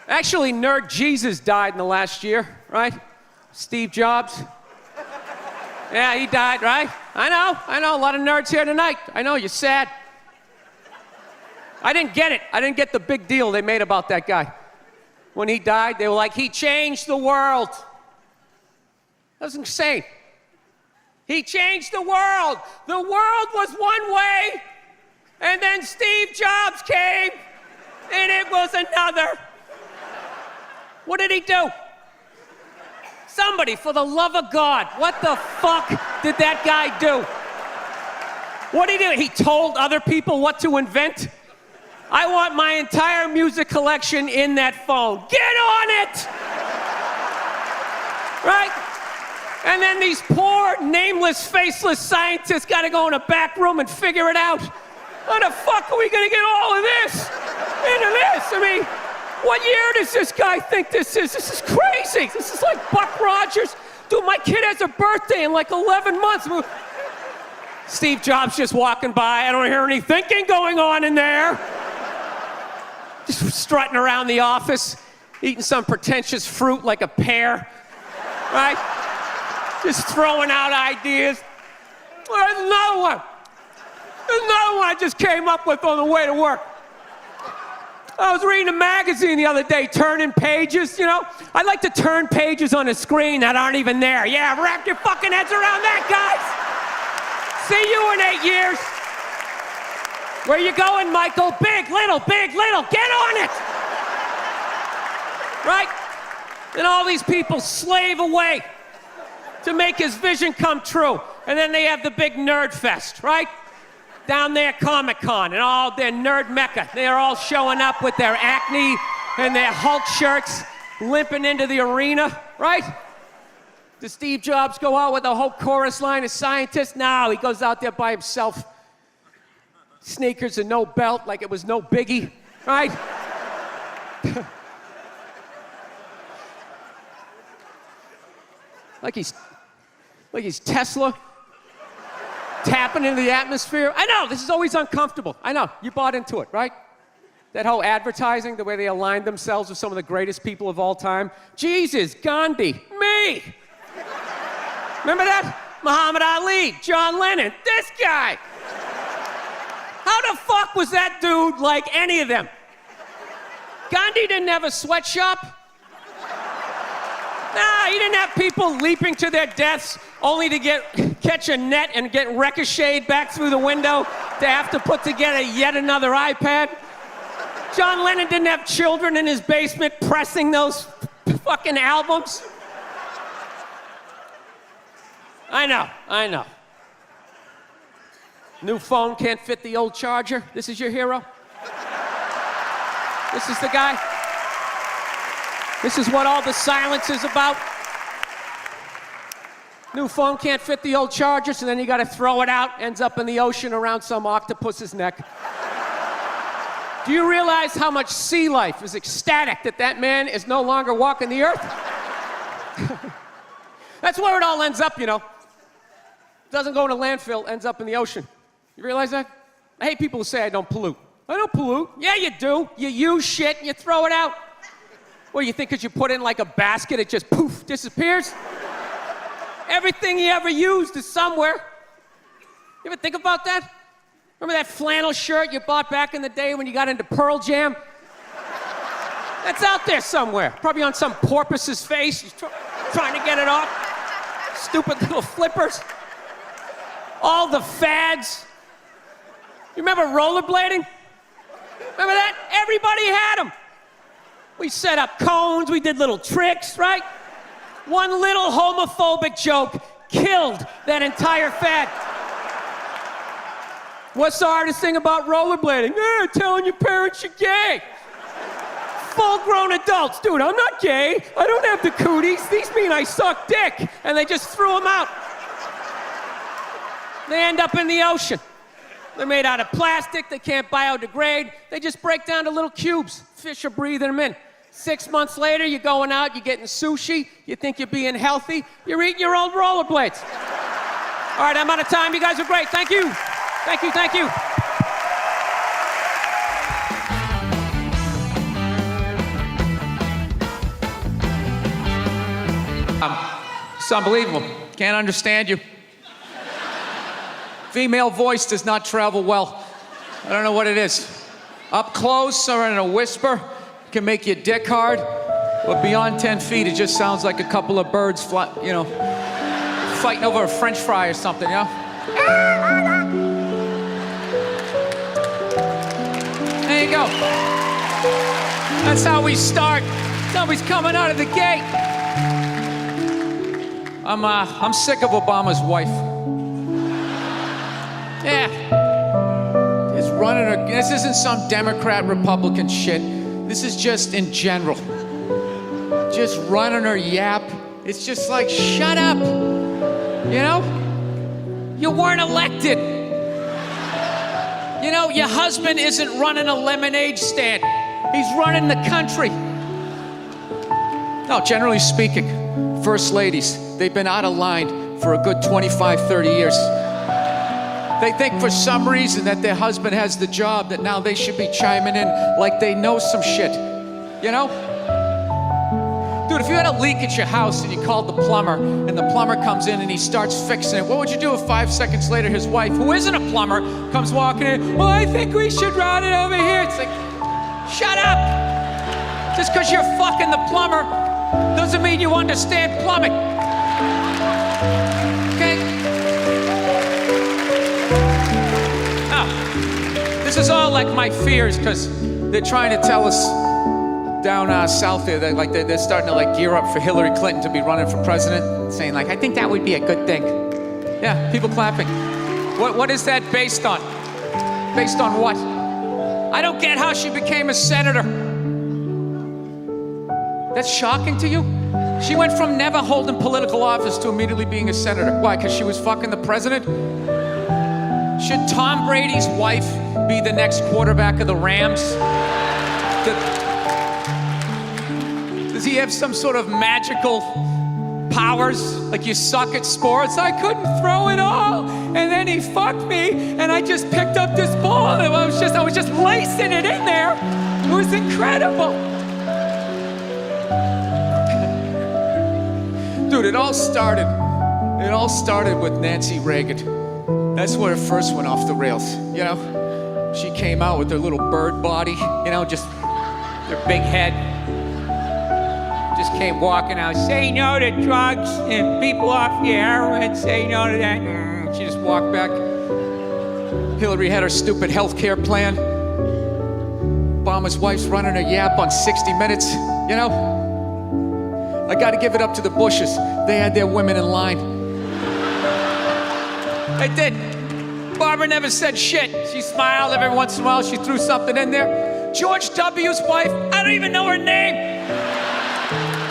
Actually, Nerd Jesus died in the last year, right? Steve Jobs. Yeah, he died, right? I know, a lot of nerds here tonight. I know, you're sad. I didn't get it. I didn't get the big deal they made about that guy. When he died, they were like, he changed the world. That was insane. He changed the world. The world was one way, and then Steve Jobs came, and it was another. What did he do? Somebody, for the love of God, what the fuck did that guy do? What did he do? He told other people what to invent? I want my entire music collection in that phone. Get on it! Right? And then these poor, nameless, faceless scientists gotta go in a back room and figure it out. How the fuck are we gonna get all of this into this? I mean, what year does this guy think this is? This is crazy. This is like Buck Rogers. Dude, my kid has a birthday in like 11 months. Steve Jobs just walking by. I don't hear any thinking going on in there. Just strutting around the office, eating some pretentious fruit like a pear, right? Just throwing out ideas. There's another one. There's another one I just came up with on the way to work. I was reading a magazine the other day, turning pages, you know? I like to turn pages on a screen that aren't even there. Yeah, wrap your fucking heads around that, guys. See you in 8 years. Where you going, Michael? Big, little, get on it! Right? And all these people slave away to make his vision come true. And then they have the big nerd fest, right? Down there, Comic-Con, and all their nerd mecca. They're all showing up with their Acne and their Hulk shirts, limping into the arena, right? Does Steve Jobs go out with a whole chorus line of scientists? No, he goes out there by himself. Sneakers and no belt, like it was no biggie, right? like he's Tesla. Tapping into the atmosphere. I know, this is always uncomfortable. I know, you bought into it, right? That whole advertising, the way they aligned themselves with some of the greatest people of all time. Jesus, Gandhi, me. Remember that? Muhammad Ali, John Lennon, this guy. How the fuck was that dude like any of them? Gandhi didn't have a sweatshop. Nah, he didn't have people leaping to their deaths only to catch a net and get ricocheted back through the window to have to put together yet another iPad. John Lennon didn't have children in his basement pressing those fucking albums. I know. New phone can't fit the old charger. This is your hero? This is the guy? This is what all the silence is about? New phone can't fit the old charger, so then you gotta throw it out, ends up in the ocean around some octopus's neck. Do you realize how much sea life is ecstatic that man is no longer walking the earth? That's where it all ends up, you know. Doesn't go in a landfill, ends up in the ocean. You realize that? I hate people who say I don't pollute. I don't pollute. Yeah, you do. You use shit and you throw it out. What, you think because you put it in like a basket, it just poof, disappears? Everything you ever used is somewhere. You ever think about that? Remember that flannel shirt you bought back in the day when you got into Pearl Jam? That's out there somewhere. Probably on some porpoise's face. He's trying to get it off. Stupid little flippers. All the fads. You remember rollerblading? Remember that? Everybody had them. We set up cones, we did little tricks, right? One little homophobic joke killed that entire fad. What's the hardest thing about rollerblading? Telling your parents you're gay. Full-grown adults. Dude, I'm not gay. I don't have the cooties. These mean I suck dick. And they just threw them out. They end up in the ocean. They're made out of plastic. They can't biodegrade. They just break down to little cubes. Fish are breathing them in. 6 months later, you're going out, you're getting sushi. You think you're being healthy. You're eating your old rollerblades. All right, I'm out of time. You guys are great. Thank you. Thank you, thank you. It's unbelievable. Can't understand you. Female voice does not travel well. I don't know what it is. Up close or in a whisper can make your dick hard, but beyond 10 feet, it just sounds like a couple of birds fighting over a French fry or something, you know? There you go. That's how we start. Somebody's coming out of the gate. I'm sick of Obama's wife. Yeah. Just running her. This isn't some Democrat, Republican shit. This is just in general. Just running her yap. It's just like, shut up. You know? You weren't elected. You know, your husband isn't running a lemonade stand. He's running the country. No, generally speaking, first ladies, they've been out of line for a good 25, 30 years. They think for some reason that their husband has the job, that now they should be chiming in like they know some shit, you know? Dude, if you had a leak at your house and you called the plumber and the plumber comes in and he starts fixing it, what would you do if 5 seconds later his wife, who isn't a plumber, comes walking in, well, I think we should route it over here. It's like, shut up! Just because you're fucking the plumber doesn't mean you understand plumbing. Okay? Now, this is all like my fears because they're trying to tell us down south there that like they're starting to like gear up for Hillary Clinton to be running for president, saying like, I think that would be a good thing. Yeah, people clapping. What is that based on? Based on what? I don't get how she became a senator. That's shocking to you? She went from never holding political office to immediately being a senator. Why? Because she was fucking the president? Should Tom Brady's wife be the next quarterback of the Rams? Does he have some sort of magical powers? Like you suck at sports? I couldn't throw it all. And then he fucked me and I just picked up this ball and I was just lacing it in there. It was incredible. Dude, it all started with Nancy Reagan. That's where it first went off the rails, you know? She came out with her little bird body, you know, just her big head. Just came walking out, say no to drugs and people off your heroin, say no to that. She just walked back. Hillary had her stupid health care plan. Obama's wife's running her yap on 60 Minutes, you know? I gotta give it up to the Bushes. They had their women in line. They did. Barbara never said shit. She smiled every once in a while. She threw something in there. George W.'s wife, I don't even know her name.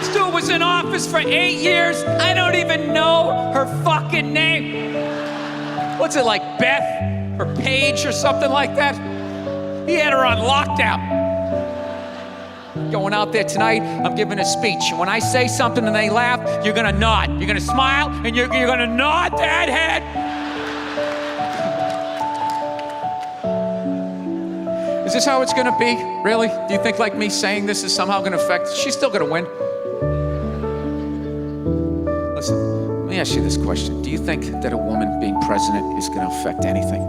Stu was in office for 8 years. I don't even know her fucking name. What's it like, Beth or Paige or something like that? He had her on lockdown. Going out there tonight, I'm giving a speech. And when I say something and they laugh, you're gonna nod. You're gonna smile and you're gonna nod that head. Is this how it's gonna be? Really? Do you think like me saying this is somehow gonna affect? She's still gonna win. Listen, let me ask you this question. Do you think that a woman being president is gonna affect anything?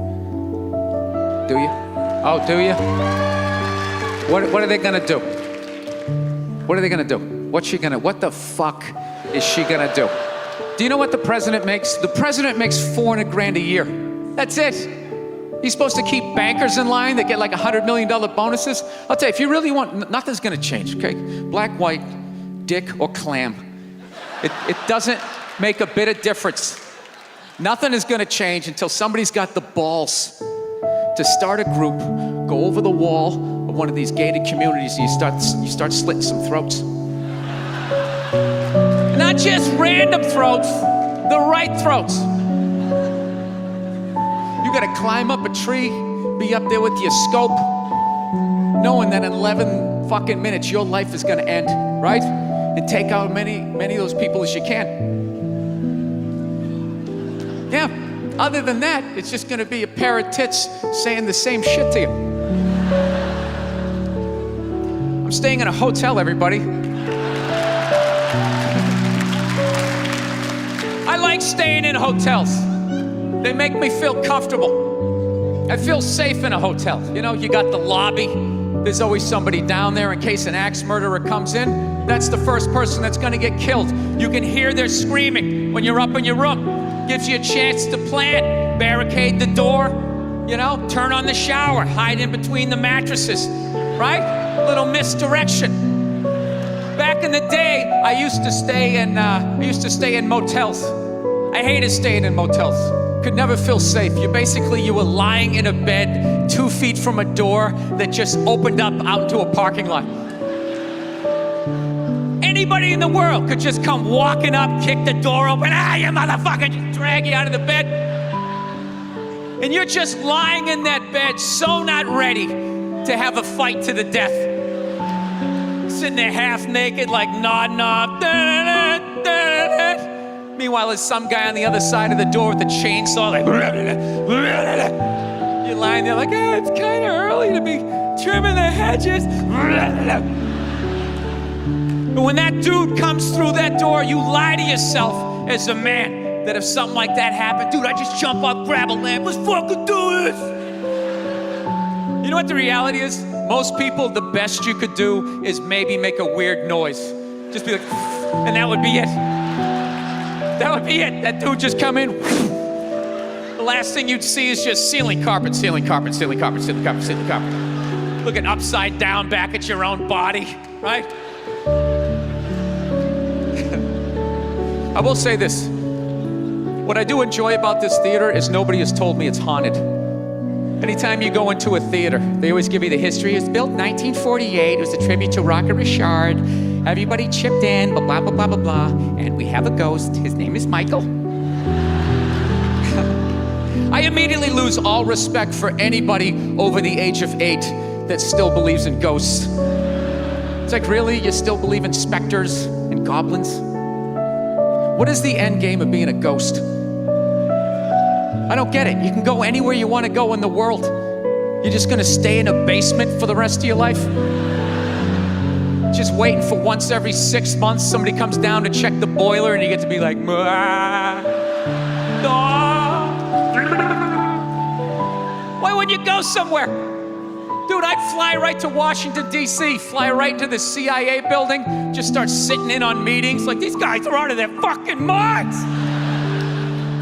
Do you? Oh, do you? What are they gonna do? What are they gonna do? What the fuck is she gonna do? Do you know what the president makes? The president makes $400,000 a year. That's it. He's supposed to keep bankers in line that get like $100 million bonuses. I'll tell you, if you really want, nothing's gonna change, okay? Black, white, dick, or clam. It doesn't make a bit of difference. Nothing is gonna change until somebody's got the balls to start a group, go over the wall of one of these gated communities, and you start slitting some throats. Not just random throats, the right throats. You gotta climb up a tree, be up there with your scope, knowing that in 11 fucking minutes your life is gonna end, right? And take out many of those people as you can. Yeah, other than that, it's just gonna be a pair of tits saying the same shit to you. I'm staying in a hotel, everybody. like staying in hotels. They make me feel comfortable. I feel safe in a hotel. You know, you got the lobby. There's always somebody down there in case an axe murderer comes in. That's the first person that's gonna get killed. You can hear their screaming when you're up in your room. Gives you a chance to plan, barricade the door, you know, turn on the shower, hide in between the mattresses, right? A little misdirection. Back in the day, I used to stay in motels. I hated staying in motels. Could never feel safe. You were lying in a bed 2 feet from a door that just opened up out into a parking lot. Anybody in the world could just come walking up, kick the door open, you motherfucker, just drag you out of the bed. And you're just lying in that bed, so not ready to have a fight to the death. Sitting there half naked, like nodding off. Meanwhile, there's some guy on the other side of the door with a chainsaw, like, you're lying there like, it's kind of early to be trimming the hedges. But when that dude comes through that door, you lie to yourself as a man that if something like that happened, dude, I just jump up, grab a lamp, let's fucking do this. You know what the reality is? Most people, the best you could do is maybe make a weird noise. Just be like, and that would be it. That would be it. That dude just come in. The last thing you'd see is just ceiling carpet, ceiling carpet, ceiling carpet, ceiling carpet, ceiling carpet. Looking upside down back at your own body, right? I will say this. What I do enjoy about this theater is nobody has told me it's haunted. Anytime you go into a theater, they always give you the history. It was built in 1948. It was a tribute to Rocket Richard. Everybody chipped in, blah, blah, blah, blah, blah, blah. And we have a ghost. His name is Michael. I immediately lose all respect for anybody over the age of 8 that still believes in ghosts. It's like, really? You still believe in specters and goblins? What is the end game of being a ghost? I don't get it. You can go anywhere you want to go in the world. You're just going to stay in a basement for the rest of your life? Just waiting for once every 6 months somebody comes down to check the boiler and you get to be like, why wouldn't you go somewhere? Dude, I'd fly right to Washington, D.C., fly right to the CIA building, just start sitting in on meetings like these guys are out of their fucking minds.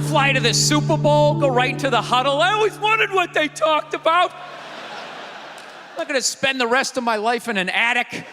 Fly to the Super Bowl, go right into the huddle. I always wondered what they talked about. I'm not gonna spend the rest of my life in an attic